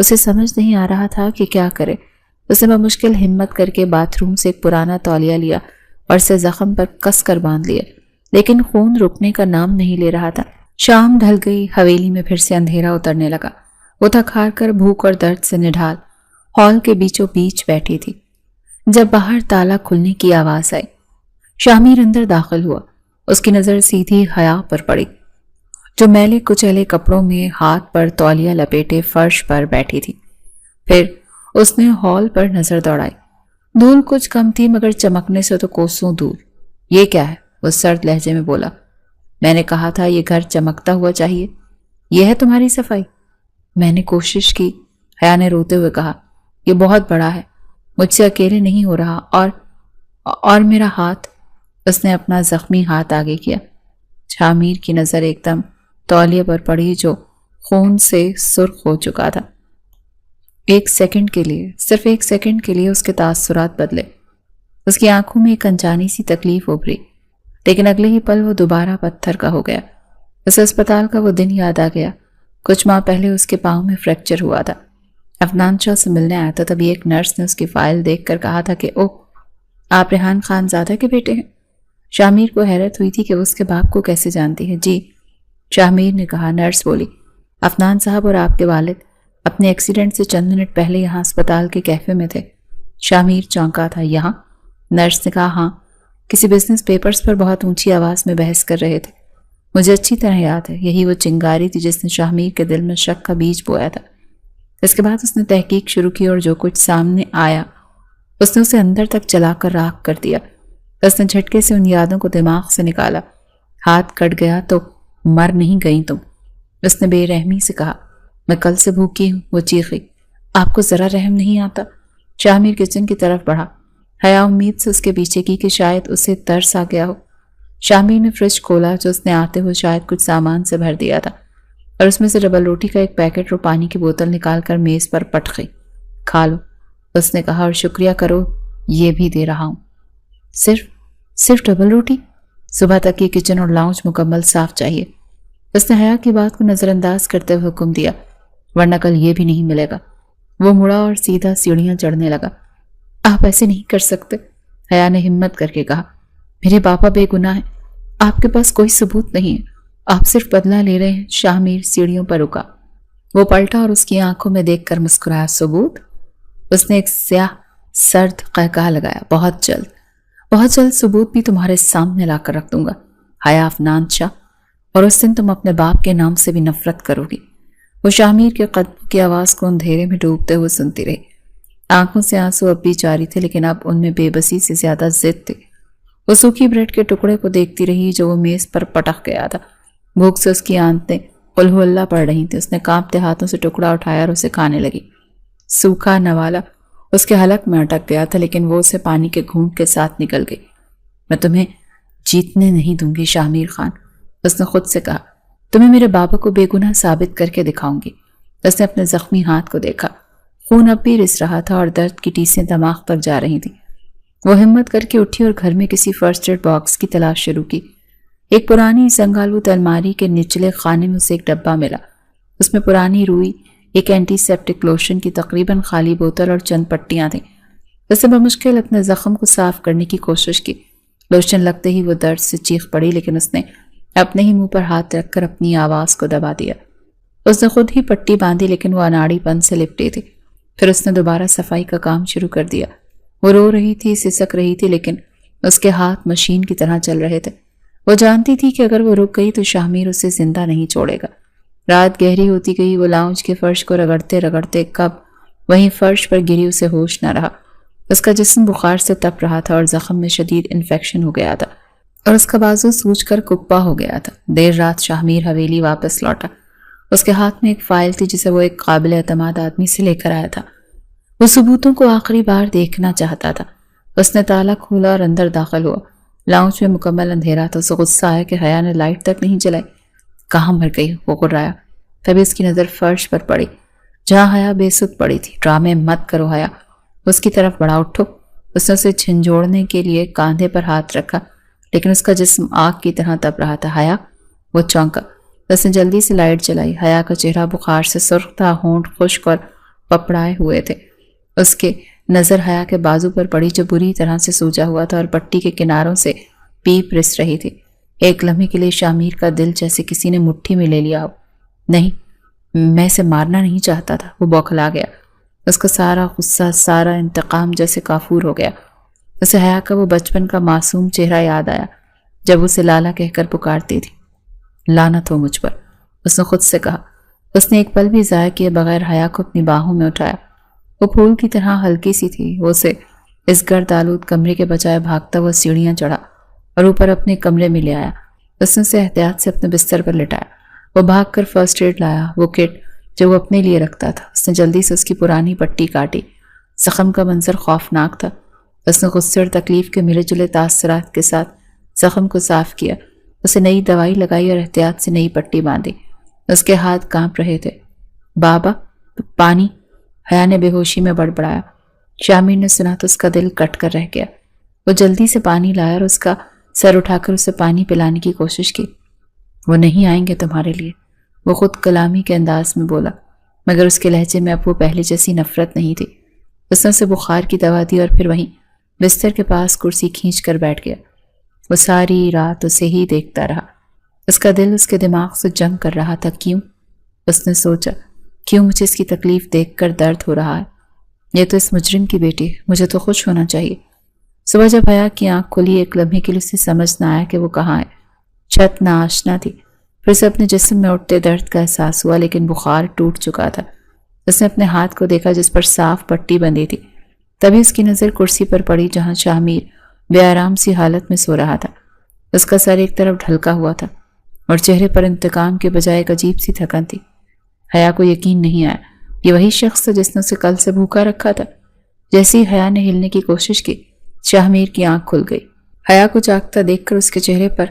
A: اسے سمجھ نہیں آ رہا تھا کہ کیا کرے۔ اس نے بمشکل ہمت کر کے باتھ روم سے ایک پرانا تولیہ لیا اور اسے زخم پر کس کر باندھ لیا، لیکن خون رکنے کا نام نہیں لے رہا تھا۔ شام ڈھل گئی، حویلی میں پھر سے اندھیرا اترنے لگا۔ وہ تھک ہار کر بھوک اور درد سے نڈھال ہال کے بیچوں بیچ بیٹھی تھی جب باہر تالا کھلنے کی آواز آئی۔ شامیر اندر داخل ہوا۔ اس کی نظر سیدھی حیا پر پڑی، جو میلے کچیلے کپڑوں میں ہاتھ پر تولیہ لپیٹے فرش پر بیٹھی تھی۔ پھر اس نے ہال پر نظر دوڑائی۔ دھول کچھ کم تھی مگر چمکنے سے تو کوسوں دور۔ یہ کیا ہے؟ وہ سرد لہجے میں بولا۔ میں نے کہا تھا یہ گھر چمکتا ہوا چاہیے، یہ ہے تمہاری صفائی؟ میں نے کوشش کی، حیا نے روتے ہوئے کہا۔ یہ بہت بڑا ہے، مجھ سے اکیلے نہیں ہو رہا، اور میرا ہاتھ۔ اس نے اپنا زخمی ہاتھ آگے کیا۔ شامیر کی نظر ایک دم تولیے پر پڑی جو خون سے سرخ ہو چکا تھا۔ ایک سیکنڈ کے لیے، صرف ایک سیکنڈ کے لیے اس کے تاثرات بدلے۔ اس کی آنکھوں میں ایک انجانی سی تکلیف ابھری، لیکن اگلے ہی پل وہ دوبارہ پتھر کا ہو گیا۔ اس اسپتال کا وہ دن یاد آ گیا۔ کچھ ماہ پہلے اس کے پاؤں میں فریکچر ہوا تھا۔ عفنان شاہ سے ملنے آیا تھا، تبھی ایک نرس نے اس کی فائل دیکھ کر کہا تھا کہ اوہ، آپ ریحان خان زادہ کے بیٹے ہیں؟ شامیر کو حیرت ہوئی تھی کہ وہ اس کے باپ کو کیسے جانتی ہے۔ جی، شامیر نے کہا۔ نرس بولی، عفنان صاحب اور آپ کے والد اپنے ایکسیڈنٹ سے چند منٹ پہلے یہاں اسپتال کے کیفے میں تھے۔ شامیر چونکا تھا۔ یہاں؟ نرس نے کہا، ہاں، کسی بزنس پیپرز پر بہت اونچی آواز میں بحث کر رہے تھے۔ مجھے اچھی طرح یاد ہے، یہی وہ چنگاری تھی جس نے شامیر کے دل میں شک کا بیج بویا تھا۔ اس کے بعد اس نے تحقیق شروع کی اور جو کچھ سامنے آیا اس نے اسے اندر تک چلا کر راکھ کر دیا۔ اس نے جھٹکے سے ان یادوں کو دماغ سے نکالا۔ ہاتھ کٹ گیا تو مر نہیں گئی تم، اس نے بے رحمی سے کہا۔ میں کل سے بھوکی ہوں، وہ چیخی۔ آپ کو ذرا رحم نہیں آتا؟ شامیر کچن کی طرف بڑھا۔ حیا امید سے اس کے پیچھے کی کہ شاید اسے ترس آ گیا ہو۔ شامیر نے فریج کھولا جو اس نے آتے ہوئے شاید کچھ سامان سے بھر دیا تھا، اور اس میں سے ڈبل روٹی کا ایک پیکٹ اور پانی کی بوتل نکال کر میز پر پٹ گئی۔ کھا لو، اس نے کہا، اور شکریہ کرو، یہ بھی دے رہا ہوں۔ صرف ڈبل روٹی؟ صبح تک یہ کچن اور لاؤنج مکمل صاف چاہیے۔ اس نے حیا کی بات کو نظر انداز کرتے ہوئے حکم دیا، ورنہ کل یہ بھی نہیں ملے گا۔ وہ مڑا اور سیدھا سیڑھیاں چڑھنے لگا۔ آپ ایسے نہیں کر سکتے، حیا نے ہمت کر کے کہا۔ میرے باپا بے گناہ ہیں، آپ کے پاس کوئی ثبوت نہیں ہے، آپ صرف بدلہ لے رہے ہیں۔ شامیر سیڑھیوں پر رکا۔ وہ پلٹا اور اس کی آنکھوں میں دیکھ کر مسکرایا۔ ثبوت؟ اس نے ایک سیاہ سرد قہقہہ لگایا۔ بہت جلد ثبوت بھی تمہارے سامنے لا کر رکھ دوں گا، حیا عفنان شاہ، اور اس دن تم اپنے باپ کے نام سے بھی نفرت کرو گی۔ وہ شامیر کے قدموں کی آواز کو اندھیرے میں ڈوبتے ہوئے سنتی رہی۔ آنکھوں سے آنسو اب بھی جاری تھے، لیکن اب ان میں بے بسی سے زیادہ ضد تھی۔ وہ سوکھی بریڈ کے ٹکڑے کو دیکھتی رہی جو وہ میز پر پٹک گیا تھا۔ بھوک سے اس کی آنتیں قل ہو اللہ پڑ رہی تھیں۔ اس نے کانپتے ہاتھوں سے ٹکڑا اٹھایا اور اسے کھانے لگی۔ سوکھا نوالا اس کے حلق میں اٹک گیا تھا، لیکن وہ اسے پانی کے گھونٹ کے ساتھ نکل گئی۔ میں تمہیں جیتنے نہیں دوں گی شامیر خان، اس نے خود سے کہا۔ تمہیں میرے بابا کو بے گناہ ثابت کر کے دکھاؤں گی۔ اس نے اپنے زخمی ہاتھ کو دیکھا۔ خون اب بھی رس رہا تھا اور درد کی ٹیسیں دماغ تک جا رہی تھیں۔ وہ ہمت کر کے اٹھی اور گھر میں کسی فرسٹ ایڈ باکس کی تلاش شروع کی۔ ایک پرانی زنگالوت الماری کے نچلے خانے میں اسے ایک ڈبہ ملا۔ اس میں پرانی روئی، ایک اینٹی سیپٹک لوشن کی تقریباً خالی بوتل اور چند پٹیاں تھیں۔ اس نے بمشکل اپنے زخم کو صاف کرنے کی کوشش کی۔ لوشن لگتے ہی وہ درد سے چیخ پڑی، لیکن اس نے اپنے ہی منہ پر ہاتھ رکھ کر اپنی آواز کو دبا دیا۔ اس نے خود ہی پٹی باندھی، لیکن وہ اناڑی پن سے لپٹی تھی۔ پھر اس نے دوبارہ صفائی کا کام شروع کر دیا۔ وہ رو رہی تھی، سسک رہی تھی، لیکن اس کے ہاتھ مشین کی طرح چل رہے تھے۔ وہ جانتی تھی کہ اگر وہ رک گئی تو شامیر اسے زندہ نہیں چھوڑے گا۔ رات گہری ہوتی گئی۔ وہ لاؤنج کے فرش کو رگڑتے رگڑتے کب وہیں فرش پر گری اسے ہوش نہ رہا۔ اس کا جسم بخار سے تپ رہا تھا اور زخم میں شدید انفیکشن ہو گیا تھا، اور اس کا بازو سوج کر کپا ہو گیا تھا۔ دیر رات شامیر حویلی واپس لوٹا۔ اس کے ہاتھ میں ایک فائل تھی جسے وہ ایک قابل اعتماد آدمی سے لے کر آیا تھا۔ وہ ثبوتوں کو آخری بار دیکھنا چاہتا تھا۔ اس نے تالا کھولا اور اندر داخل ہوا۔ لاؤنج میں مکمل اندھیرا تھا۔ اسے غصہ آیا کہ حیا نے لائٹ تک نہیں جلائی۔ کہاں مر گئی؟ وہ غرایا۔ تبھی اس کی نظر فرش پر پڑی جہاں حیا بے سدھ پڑی تھی۔ ڈرامے مت کرو حیا، اس کی طرف بڑھا اٹھو۔ اس نے اسے جھنجھوڑنے کے لیے کاندھے پر ہاتھ رکھا، لیکن اس کا جسم آگ کی طرح تپ رہا تھا۔ حیا، وہ چونکا۔ اس نے جلدی سے لائٹ جلائی۔ حیا کا چہرہ بخار سے سرخ تھا، ہونٹ خشک اور پپڑائے ہوئے تھے۔ اس کے نظر حیا کے بازو پر پڑی جو بری طرح سے سوجا ہوا تھا اور پٹی کے کناروں سے پیپ رس رہی تھی۔ ایک لمحے کے لیے شامیر کا دل جیسے کسی نے مٹھی میں لے لیا ہو۔ نہیں، میں اسے مارنا نہیں چاہتا تھا، وہ بوکھلا گیا۔ اس کا سارا غصہ، سارا انتقام جیسے کافور ہو گیا۔ اسے حیا کا وہ بچپن کا معصوم چہرہ یاد آیا جب اسے لالا کہہ کر پکارتی تھی۔ لعنت ہو مجھ پر، اس نے خود سے کہا۔ اس نے ایک پل بھی ضائع کیے بغیر حیا کو اپنی باہوں میں اٹھایا۔ وہ پھول کی طرح ہلکی سی تھی۔ وہ اسے اس گرد آلود کمرے کے بجائے بھاگتا ہوا سیڑھیاں چڑھا اور اوپر اپنے کمرے میں لے آیا۔ اس نے اسے احتیاط سے اپنے بستر پر لٹایا۔ وہ بھاگ کر فرسٹ ایڈ لایا، وہ کٹ جو وہ اپنے لیے رکھتا تھا۔ اس نے جلدی سے اس کی پرانی پٹی کاٹی۔ زخم کا منظر خوفناک تھا۔ اس نے غصے اور تکلیف کے ملے جلے تاثرات کے ساتھ زخم کو صاف کیا۔ اسے نئی دوائی لگائی اور احتیاط سے نئی پٹی باندھی۔ اس کے ہاتھ کانپ رہے تھے۔ بابا، پانی، حیا نے بے ہوشی میں بڑبڑایا۔ شامیر نے سنا تو اس کا دل کٹ کر رہ گیا۔ وہ جلدی سے پانی لایا اور اس کا سر اٹھا کر اسے پانی پلانے کی کوشش کی۔ وہ نہیں آئیں گے تمہارے لیے، وہ خود کلامی کے انداز میں بولا، مگر اس کے لہجے میں اب وہ پہلے جیسی نفرت نہیں تھی۔ اس نے اسے بخار کی دوا دی اور پھر وہیں بستر کے پاس کرسی کھینچ کر بیٹھ گیا۔ وہ ساری رات اسے ہی دیکھتا رہا۔ اس کا دل اس کے دماغ سے جنگ کر رہا تھا۔ کیوں؟ اس نے سوچا، کیوں مجھے اس کی تکلیف دیکھ کر درد ہو رہا ہے؟ یہ تو اس مجرم کی بیٹی ہے، مجھے تو خوش ہونا چاہیے۔ صبح جب حیا کی آنکھ کھلی، ایک لمحے کے لیے اسے سمجھ نہ آیا کہ وہ کہاں ہے۔ چھت ناآشنا تھی۔ پھر سے اپنے جسم میں اٹھتے درد کا احساس ہوا، لیکن بخار ٹوٹ چکا تھا۔ اس نے اپنے ہاتھ کو دیکھا جس پر صاف پٹی بندھی تھی۔ تبھی اس کی نظر کرسی پر پڑی جہاں شامیر بے آرام سی حالت میں سو رہا تھا۔ اس کا سر ایک طرف ڈھلکا ہوا تھا اور چہرے پر انتقام کے بجائے ایک عجیب سی تھکن تھی۔ حیا کو یقین نہیں آیا، یہ وہی شخص تھا جس نے اسے کل سے بھوکا رکھا تھا۔ جیسے ہی حیا نے ہلنے کی کوشش کی، شامیر کی آنکھ کھل گئی۔ حیا کو جاگتا دیکھ کر اس کے چہرے پر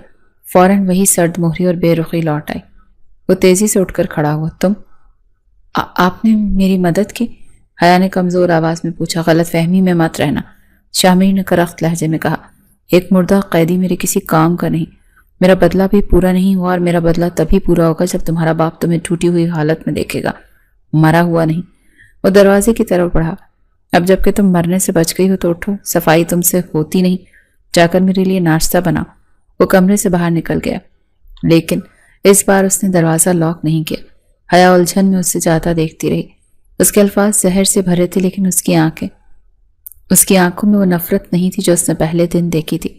A: فوراً وہی سرد مہری اور بے رخی لوٹ آئی۔ وہ تیزی سے اٹھ کر کھڑا ہوا۔ تم آپ نے میری مدد کی؟ حیا نے کمزور آواز میں پوچھا۔ غلط فہمی میں مت رہنا، شامیر نے کرخت لہجے میں کہا۔ ایک مردہ قیدی میرے کسی کام کا نہیں۔ میرا بدلہ بھی پورا نہیں ہوا، اور میرا بدلہ تبھی پورا ہوگا جب تمہارا باپ تمہیں ٹوٹی ہوئی حالت میں دیکھے گا، مرا ہوا نہیں۔ وہ دروازے کی طرف بڑھا۔ اب جب کہ تم مرنے سے بچ گئی ہو تو اٹھو، صفائی تم سے ہوتی نہیں، جا کر میرے لیے ناشتہ بناؤ۔ وہ کمرے سے باہر نکل گیا، لیکن اس بار اس نے دروازہ لاک نہیں کیا۔ حیا الجھن میں اس سے جاتا دیکھتی رہی۔ اس کے الفاظ زہر سے بھرے تھے، لیکن اس کی آنکھوں میں وہ نفرت نہیں تھی جو اس نے پہلے دن دیکھی تھی۔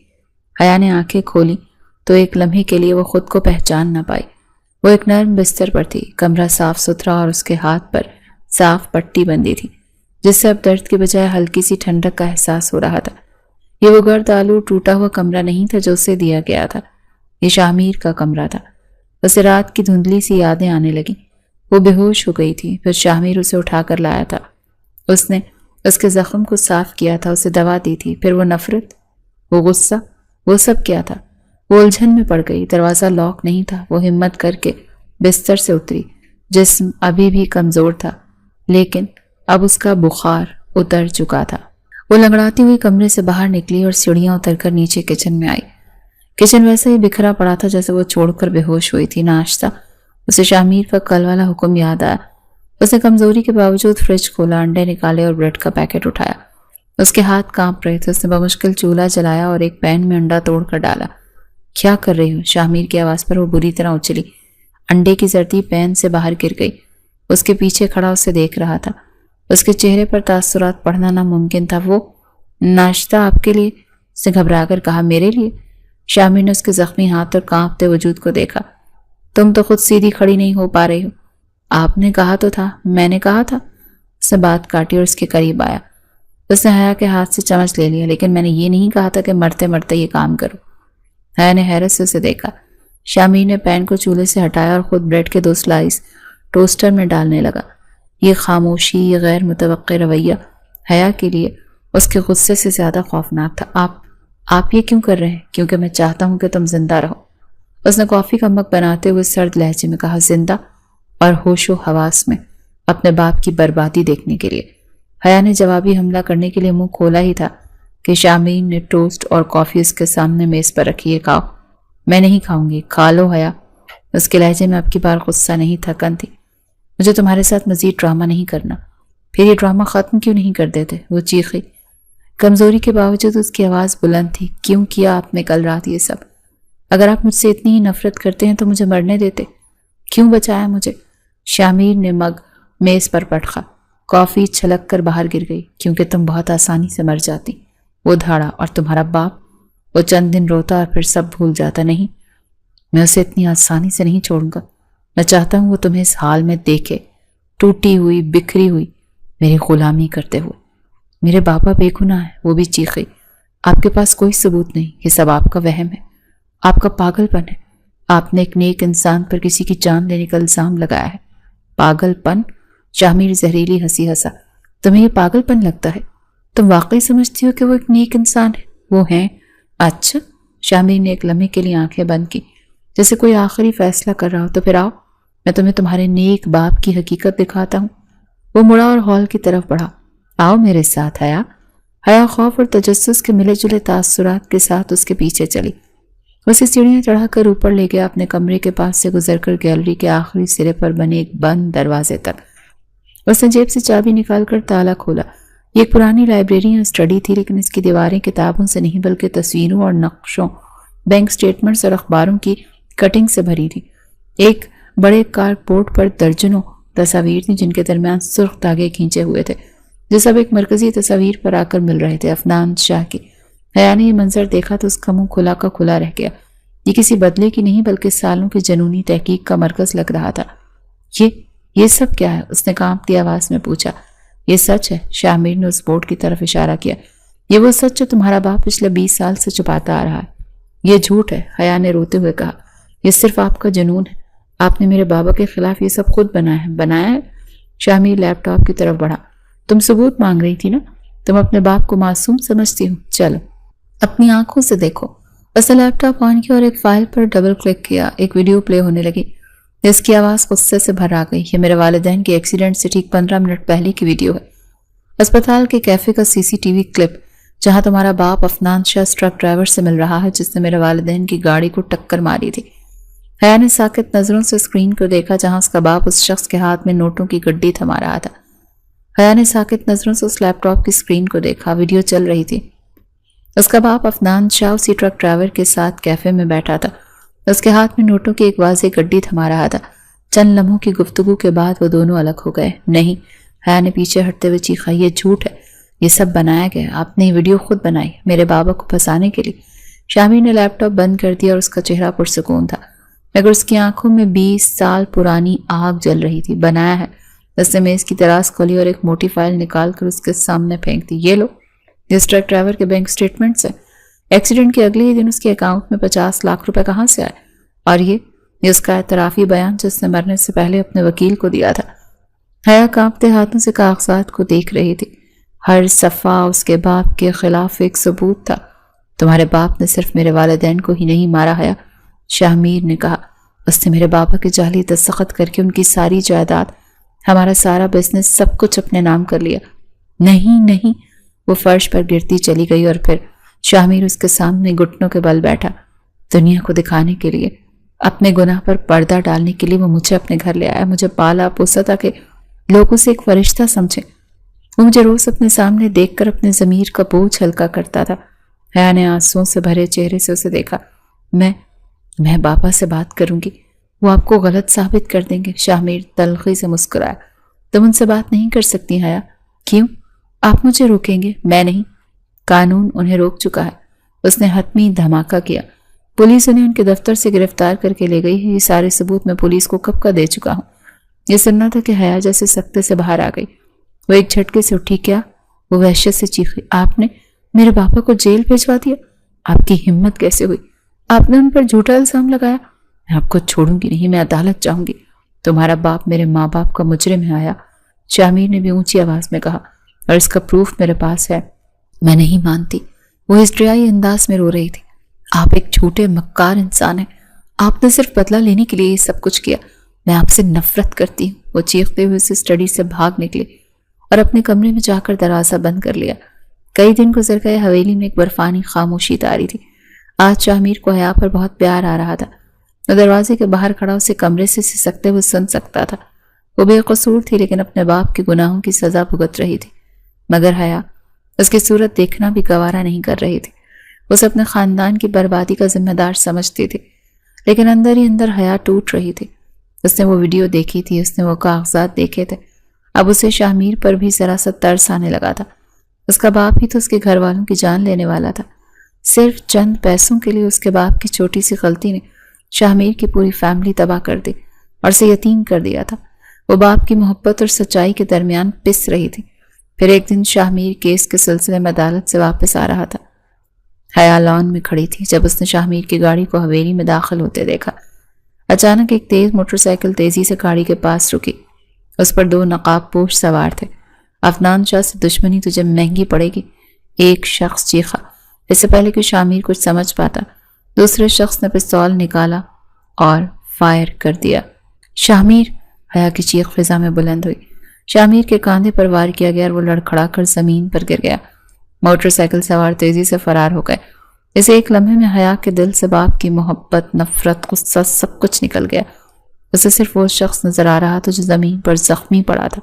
A: حیا نے آنکھیں کھولی تو ایک لمحے کے لیے وہ خود کو پہچان نہ پائی۔ وہ ایک نرم بستر پر تھی، کمرہ صاف ستھرا اور اس کے ہاتھ پر صاف پٹی بندھی تھی، جس سے اب درد کے بجائے ہلکی سی ٹھنڈک کا احساس ہو رہا تھا۔ یہ وہ گرد آلود ٹوٹا ہوا کمرہ نہیں تھا جو اسے دیا گیا تھا، یہ شامیر کا کمرہ تھا۔ اسے رات کی دھندلی سی یادیں آنے لگیں۔ وہ بے ہوش ہو گئی تھی، پھر شامیر اسے اٹھا کر لایا تھا۔ اس نے اس کے زخم کو صاف کیا تھا، اسے دوا دی تھی، پھر وہ نفرت، وہ غصہ، وہ سب کیا تھا؟ وہ الجھن میں پڑ گئی۔ دروازہ لاک نہیں تھا۔ وہ ہمت کر کے بستر سے اتری۔ جسم ابھی بھی کمزور تھا، لیکن اب اس کا بخار اتر چکا تھا۔ وہ لنگڑاتی ہوئی کمرے سے باہر نکلی اور سیڑھیاں اتر کر نیچے کچن میں آئی۔ کچن ویسے ہی بکھرا پڑا تھا جیسے وہ چھوڑ کر بے ہوش ہوئی تھی۔ ناشتہ، اسے شامیر کا کل والا حکم یاد آیا۔ اس نے کمزوری کے باوجود فریج کھولا، انڈے نکالے اور بریڈ کا پیکٹ اٹھایا۔ اس کے ہاتھ کانپ رہے تھے۔ اس نے بمشکل چولہا جلایا اور ایک پین میں انڈا توڑ کر ڈالا۔ کیا کر رہی ہو؟ شامیر کی آواز پر وہ بری طرح اچھلی۔ انڈے کی زردی پین سے باہر گر گئی۔ اس کے پیچھے کھڑا اسے دیکھ رہا تھا۔ اس کے چہرے پر تاثرات پڑھنا ناممکن تھا۔ وہ ناشتہ آپ کے لیے؟ اس نے گھبرا کر کہا۔ میرے لیے؟ شامیر نے اس کے زخمی ہاتھ اور کانپتے وجود کو دیکھا۔ تم تو خود سیدھی کھڑی نہیں ہو پا رہی ہو۔ آپ نے کہا تو تھا، میں نے کہا تھا۔ اس نے بات کاٹی اور اس کے قریب آیا۔ اس نے حیا کے ہاتھ سے چمچ لے لیا۔ لیکن میں نے یہ نہیں کہا تھا کہ مرتے مرتے یہ کام کرو۔ حیا نے حیرت سے اسے دیکھا۔ شامیر نے پین کو چولہے سے ہٹایا اور خود بریڈ کے 2 سلائس ٹوسٹر میں ڈالنے لگا۔ یہ خاموشی، یہ غیر متوقع رویہ حیا کے لیے اس کے غصے سے زیادہ خوفناک تھا۔ آپ یہ کیوں کر رہے ہیں؟ کیونکہ میں چاہتا ہوں کہ تم زندہ رہو۔ اس نے کافی کا مگ بناتے ہوئے سرد لہجے میں کہا۔ زندہ اور ہوش و حواس میں، اپنے باپ کی بربادی دیکھنے کے لیے۔ حیا نے جوابی حملہ کرنے کے لیے منہ کھولا ہی تھا کہ شامیر نے ٹوسٹ اور کافی اس کے سامنے میز پر رکھی۔ کھاؤ۔ میں نہیں کھاؤں گی۔ کھا لو حیا۔ اس کے لہجے میں اب کی بار غصہ نہیں، تھکن تھی۔ مجھے تمہارے ساتھ مزید ڈرامہ نہیں کرنا۔ پھر یہ ڈرامہ ختم کیوں نہیں کر دیتے؟ وہ چیخی۔ کمزوری کے باوجود اس کی آواز بلند تھی۔ کیوں کیا آپ نے کل رات یہ سب؟ اگر آپ مجھ سے اتنی ہی نفرت کرتے ہیں تو مجھے مرنے دیتے، کیوں بچایا مجھے؟ شامیر نے مگ میز پر پٹخا۔ کافی چھلک کر باہر گر گئی۔ کیونکہ تم بہت آسانی سے مر جاتی، وہ دھاڑا۔ اور تمہارا باپ، وہ چند دن روتا اور پھر سب بھول جاتا۔ نہیں، میں اسے اتنی آسانی سے نہیں چھوڑوں گا۔ میں چاہتا ہوں وہ تمہیں اس حال میں دیکھے، ٹوٹی ہوئی، بکھری ہوئی، میری غلامی کرتے ہوئے۔ میرے بابا بے گناہ ہے، وہ بھی چیخی۔ آپ کے پاس کوئی ثبوت نہیں، یہ سب آپ کا وہم ہے، آپ کا پاگل پن ہے۔ آپ نے ایک نیک انسان پر کسی کی جان لینے کا الزام لگایا ہے۔ پاگل پن؟ شامیر زہریلی ہنسی ہنسا۔ تمہیں یہ پاگل پن لگتا ہے؟ تم واقعی سمجھتی ہو کہ وہ ایک نیک انسان ہے؟ وہ ہیں؟ اچھا۔ شامیر نے ایک لمحے کے لیے آنکھیں بند کی، جیسے کوئی آخری فیصلہ کر رہا ہو۔ تو پھر آؤ، میں تمہیں تمہارے نیک باپ کی حقیقت دکھاتا ہوں۔ وہ مڑا اور ہال کی طرف بڑھا۔ آؤ میرے ساتھ حیا۔ حیا خوف اور تجسس کے ملے جلے تاثرات کے ساتھ اس کے پیچھے چلی۔ اسے سیڑھیاں چڑھا کر اوپر لے گیا، اپنے کمرے کے پاس سے گزر کر گیلری کے آخری سرے پر بنے ایک بند دروازے تک۔ اس نے جیب سے چابی نکال کر تالا کھولا۔ یہ ایک پرانی لائبریری یا اسٹڈی تھی، لیکن اس کی دیواریں کتابوں سے نہیں بلکہ تصویروں اور نقشوں، بینک سٹیٹمنٹس اور اخباروں کی کٹنگ سے بھری تھی۔ ایک بڑے کارڈ بورڈ پر درجنوں تصاویر تھیں، جن کے درمیان سرخ دھاگے کھینچے ہوئے تھے، جو سب ایک مرکزی تصویر پر آ کر مل رہے تھے، عفنان شاہ کی۔ حیا نے یہ منظر دیکھا تو اس کا منہ کھلا کا کھلا رہ گیا۔ یہ کسی بدلے کی نہیں بلکہ سالوں کی جنونی تحقیق کا مرکز لگ رہا تھا۔ یہ سب کیا ہے؟ اس نے کانپتی آواز میں پوچھا۔ یہ سچ ہے، شامیر نے اس بورڈ کی طرف اشارہ کیا۔ یہ وہ سچ جو تمہارا باپ پچھلے 20 سال سے چھپاتا آ رہا ہے۔ یہ جھوٹ ہے، حیا نے روتے ہوئے کہا۔ یہ صرف آپ کا جنون ہے۔ آپ نے میرے بابا کے خلاف یہ سب خود بنایا ہے۔ شامیر لیپ ٹاپ کی طرف بڑھا۔ تم ثبوت مانگ رہی تھی نا؟ تم اپنے باپ کو معصوم سمجھتی ہو؟ چلو اپنی آنکھوں سے دیکھو۔ اس نے لیپ ٹاپ آن کیا اور ایک فائل پر ڈبل کلک کیا۔ ایک ویڈیو پلے ہونے لگی، جس کی آواز غصے سے بھر آ گئی۔ یہ میرے والدین کے ایکسیڈنٹ سے ٹھیک 15 منٹ پہلے کی ویڈیو ہے۔ اسپتال کے کیفے کا CCTV کلپ، جہاں تمہارا باپ عفنان شاہ ٹرک ڈرائیور سے مل رہا ہے جس نے میرے والدین کی گاڑی کو ٹکر ماری تھی۔ حیا نے ساکت نظروں سے اسکرین کو دیکھا، جہاں اس کا باپ اس شخص کے ہاتھ میں نوٹوں کی گڈی تھما رہا تھا۔ حیا نے ساکت نظروں سے اس لیپ ٹاپ کی اسکرین کو دیکھا۔ ویڈیو چل رہی تھی۔ اس کا باپ عفنان شاہ اسی ٹرک ڈرائیور کے ساتھ کیفے میں بیٹھا تھا۔ اس کے ہاتھ میں نوٹوں کی ایک واضح گڈی تھما رہا تھا۔ چند لمحوں کی گفتگو کے بعد وہ دونوں الگ ہو گئے۔ نہیں، حیا نے پیچھے ہٹتے ہوئے چیخا، یہ جھوٹ ہے، یہ سب بنایا گیا۔ آپ نے یہ ویڈیو خود بنائی میرے بابا کو پھنسانے کے لیے۔ شامیر نے لیپ ٹاپ بند کر دیا اور اس کا چہرہ پرسکون تھا، مگر اس کی آنکھوں میں 20 سال پرانی آگ جل رہی تھی۔ بنایا ہے۔ اس نے میز کی دراز کھولی اور ایک موٹی فائل نکال کر اس کے سامنے پھینک دی۔ یہ لو، جس ٹرک ڈرائیور کے بینک سٹیٹمنٹس ہیں۔ ایکسیڈنٹ کے اگلے ہی دن اس کے اکاؤنٹ میں 50 لاکھ روپے کہاں سے آئے؟ اور یہ اس کا اعترافی بیان جو اس نے مرنے سے پہلے اپنے وکیل کو دیا تھا۔ حیا کانپتے ہاتھوں سے کاغذات کو دیکھ رہی تھی۔ ہر صفحہ اس کے باپ کے خلاف ایک ثبوت تھا۔ تمہارے باپ نے صرف میرے والدین کو ہی نہیں مارا حیا، شامیر نے کہا۔ اس نے میرے بابا کے جعلی دستخط کر کے ان کی ساری جائیداد، ہمارا سارا بزنس، سب کچھ اپنے نام کر لیا۔ نہیں نہیں، وہ فرش پر گرتی چلی گئی اور پھر شامیر اس کے سامنے گھٹنوں کے بل بیٹھا۔ دنیا کو دکھانے کے لیے، اپنے گناہ پر پردہ ڈالنے کے لیے وہ مجھے اپنے گھر لے آیا، مجھے پالا پوسا تھا کہ لوگوں سے ایک فرشتہ سمجھے۔ وہ مجھے روز اپنے سامنے دیکھ کر اپنے ضمیر کا بوجھ ہلکا کرتا تھا۔ حیا نے آنسوؤں سے بھرے چہرے سے اسے دیکھا۔ میں بابا سے بات کروں گی، وہ آپ کو غلط ثابت کر دیں گے۔ شامیر تلخی سے مسکرایا۔ تم ان سے بات نہیں کر سکتی حیا۔ کیوں؟ آپ مجھے روکیں گے؟ میں نہیں، قانون انہیں روک چکا ہے۔ اس نے حتمی دھماکہ کیا۔ پولیس انہیں ان کے دفتر سے گرفتار کر کے لے گئی ہے۔ یہ سارے ثبوت میں پولیس کو کب کا دے چکا ہوں۔ یہ سننا تھا کہ حیا جیسے سکتے سے باہر آ گئی۔ وہ ایک جھٹکے سے اٹھی۔ کیا؟ وہ وحشت سے چیخی۔ آپ نے میرے پاپا کو جیل بھیجوا دیا؟ آپ کی ہمت کیسے ہوئی؟ آپ نے ان پر جھوٹا الزام لگایا۔ میں آپ کو چھوڑوں گی نہیں، میں عدالت چاہوں گی۔ تمہارا باپ میرے ماں باپ کا مجرم ہے آیا، شامیر نے بھی اونچی آواز میں کہا، اور اس کا پروف میرے پاس ہے۔ میں نہیں مانتی، وہ ہسٹریائی انداز میں رو رہی تھی۔ آپ ایک جھوٹے مکار انسان ہیں، آپ نے صرف بدلہ لینے کے لیے یہ سب کچھ کیا۔ میں آپ سے نفرت کرتی ہوں۔ وہ چیختے ہوئے اسے اسٹڈی سے بھاگ نکلی اور اپنے کمرے میں جا کر دروازہ بند کر لیا۔ کئی دن گزر گئے، حویلی میں ایک برفانی خاموشی تاری تھی۔ آج شامیر کو حیا پر بہت پیار آ رہا تھا۔ وہ دروازے کے باہر کھڑا اسے کمرے سے سسکتے ہوئے سن سکتا تھا۔ وہ بے قصور تھی لیکن اپنے باپ کے گناہوں کی سزا بھگت رہی تھی، مگر حیا اس کی صورت دیکھنا بھی گوارا نہیں کر رہی تھی۔ اسے اپنے خاندان کی بربادی کا ذمہ دار سمجھتی تھی، لیکن اندر ہی اندر حیا ٹوٹ رہی تھی۔ اس نے وہ ویڈیو دیکھی تھی، اس نے وہ کاغذات دیکھے تھے، اب اسے شاہ پر بھی ذرا سا ترس آنے لگا تھا۔ اس کا باپ ہی تو اس کے گھر والوں کی جان لینے والا تھا۔ صرف چند پیسوں کے لیے اس کے باپ کی چھوٹی سی غلطی نے شاہ کی پوری فیملی تباہ کر دی اور اسے یتیم کر دیا تھا۔ وہ باپ کی محبت اور سچائی کے درمیان پس رہی تھی۔ پھر ایک دن شاہ کیس کے سلسلے میں عدالت سے واپس آ رہا تھا۔ حیا لان میں کھڑی تھی جب اس نے شاہ کی گاڑی کو حویلی میں داخل ہوتے دیکھا۔ اچانک ایک تیز موٹر سائیکل تیزی سے گاڑی کے پاس رکی۔ اس پر 2 نقاب پوش سوار تھے۔ عدنان شاہ سے دشمنی تجھے مہنگی پڑے گی، ایک شخص چیخا۔ اس سے پہلے کہ شاہ کچھ سمجھ پاتا، دوسرے شخص نے پستول نکالا اور فائر کر دیا۔ شاہ حیا کی چیخ فضا میں بلند ہوئی۔ شاہ کے کاندھے پر وار کیا گیا اور وہ لڑکھڑا کر زمین پر گر گیا۔ موٹر سائیکل سوار تیزی سے فرار ہو گئے۔ اس ایک لمحے میں حیا کے دل سے باپ کی محبت، نفرت، غصہ سب کچھ نکل گیا۔ اسے صرف وہ شخص نظر آ رہا تھا جو زمین پر زخمی پڑا تھا۔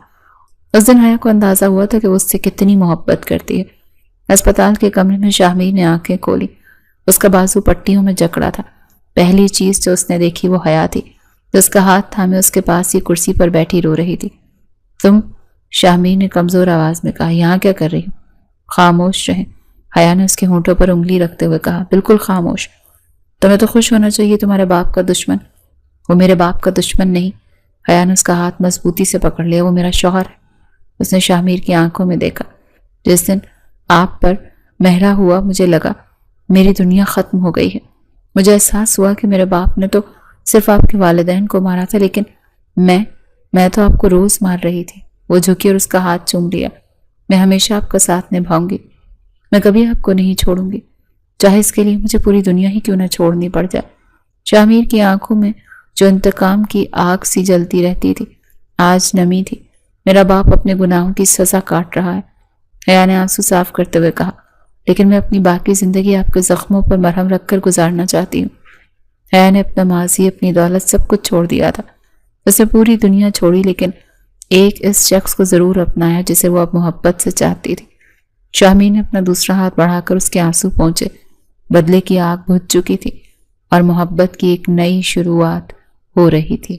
A: اس دن حیا کو اندازہ ہوا تھا کہ وہ اس سے کتنی محبت کرتی ہے۔ اسپتال کے کمرے میں شاہ نے آنکھیں کھولی۔ اس کا بازو پٹیوں میں جکڑا تھا۔ پہلی چیز جو اس نے دیکھی وہ حیا تھی، جو اس کا ہاتھ تھامے اس کے پاس ہی کرسی پر بیٹھی رو رہی تھی۔ تم؟ شاہ نے کمزور آواز میں کہا۔ یہاں کیا کر رہی ہوں؟ خاموش رہیں، حیا نے اس کے ہونٹوں پر انگلی رکھتے ہوئے کہا۔ بالکل خاموش۔ تمہیں تو خوش ہونا چاہیے، تمہارے باپ کا دشمن۔ وہ میرے باپ کا دشمن نہیں۔ حیا نے اس کا ہاتھ مضبوطی سے پکڑ لیا۔ وہ میرا شوہر ہے۔ اس نے شاہ کی آنکھوں میں دیکھا۔ جس دن آپ پر مہرا ہوا مجھے لگا میری دنیا ختم ہو گئی ہے۔ مجھے احساس ہوا کہ میرے باپ نے تو صرف آپ کے والدین کو مارا تھا، لیکن میں تو آپ کو روز مار رہی تھی۔ وہ جھکی اور اس کا ہاتھ چوم لیا۔ میں ہمیشہ آپ کا ساتھ نبھاؤں گی، میں کبھی آپ کو نہیں چھوڑوں گی، چاہے اس کے لیے مجھے پوری دنیا ہی کیوں نہ چھوڑنی پڑ جائے۔ شاہ کی آنکھوں میں جو انتقام کی آگ سی جلتی رہتی تھی آج نمی تھی۔ میرا باپ اپنے گناہوں کی سزا کاٹ رہا ہے، حیا نے آنسو صاف کرتے ہوئے کہا، لیکن میں اپنی باقی زندگی آپ کے زخموں پر مرہم رکھ کر گزارنا چاہتی ہوں۔ حیا نے اپنا ماضی، اپنی دولت، سب کچھ چھوڑ دیا تھا۔ اسے پوری دنیا چھوڑی، لیکن ایک اس شخص کو ضرور اپنایا جسے وہ اب محبت سے چاہتی تھی۔ شاہ نے اپنا دوسرا ہاتھ بڑھا کر اس کے آنسو پہنچے۔ بدلے کی آگ بجھ چکی تھی اور محبت کی ایک نئی شروعات ہو رہی تھی۔